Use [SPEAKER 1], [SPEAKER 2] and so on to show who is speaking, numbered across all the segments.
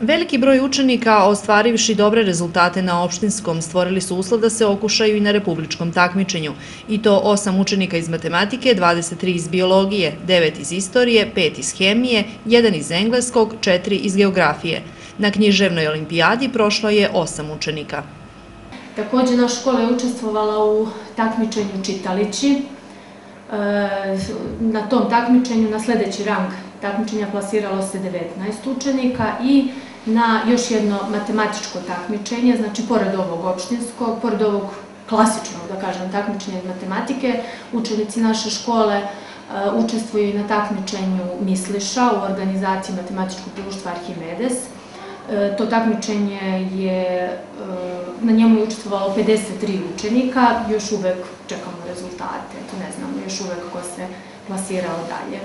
[SPEAKER 1] Veliki broj učenika, ostvarivši dobre rezultate na opštinskom, stvorili su uslov da se okušaju i na republičkom takmičenju. I to 8 učenika iz matematike, 23 iz biologije, 9 iz istorije, 5 iz hemije, 1 iz engleskog, 4 iz geografije. Na književnoj olimpijadi prošlo je 8 učenika.
[SPEAKER 2] Također, naša škola je učestvovala u takmičenju čitalići. Na tom takmičenju, na sljedeći rang takmičenja plasiralo se 19 učenika i na još jedno matematičko takmičenje, znači pored ovog opštinskog, pored ovog klasičnog, da kažem, takmičenja iz matematike, učenici naše škole učestvuju i na takmičenju Misliša u organizaciji matematičkog društva Arhimedes. To takmičenje je, na njemu je učestvovalo 53 učenika, još uvek čekamo rezultate, to ne znamo još uvek ko se plasirao dalje.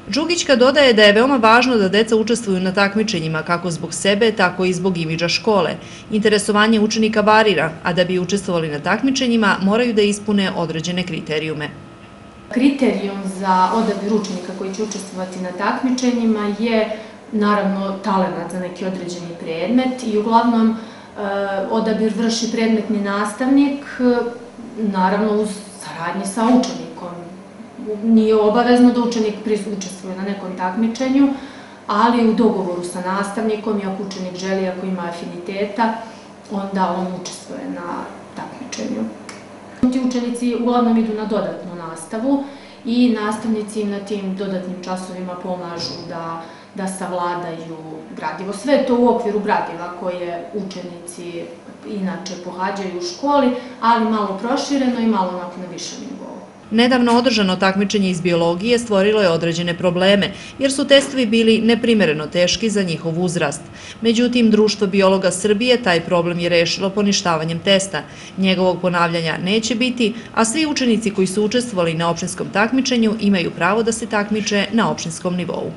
[SPEAKER 1] Đugićka dodaje da je veoma važno da deca učestvuju na takmičenjima kako zbog sebe, tako i zbog imidža škole. Interesovanje učenika varira, a da bi učestvovali na takmičenjima moraju da ispune određene kriterijume.
[SPEAKER 2] Kriterijum za odabir učenika koji će učestvovati na takmičenjima je naravno talenat za neki određeni predmet i uglavnom odabir vrši predmetni nastavnik, naravno uz saradnji sa učenikom. Nije obavezno da učenik učestvuje na nekom takmičenju, ali u dogovoru sa nastavnikom i ako učenik želi, ako ima afiniteta, onda on učestvuje na takmičenju. Ti učenici uglavnom idu na dodatnu nastavu i nastavnici im na tim dodatnim časovima pomažu da savladaju gradivo. Sve je to u okviru gradiva koje učenici inače pohađaju u školi, ali malo prošireno i malo na višem nivou.
[SPEAKER 1] Nedavno održano takmičenje iz biologije stvorilo je određene probleme, jer su testovi bili neprimereno teški za njihov uzrast. Međutim, Društvo biologa Srbije taj problem je rešilo poništavanjem testa. Njegovog ponavljanja neće biti, a svi učenici koji su učestvovali na opštinskom takmičenju imaju pravo da se takmiče na opštinskom nivou.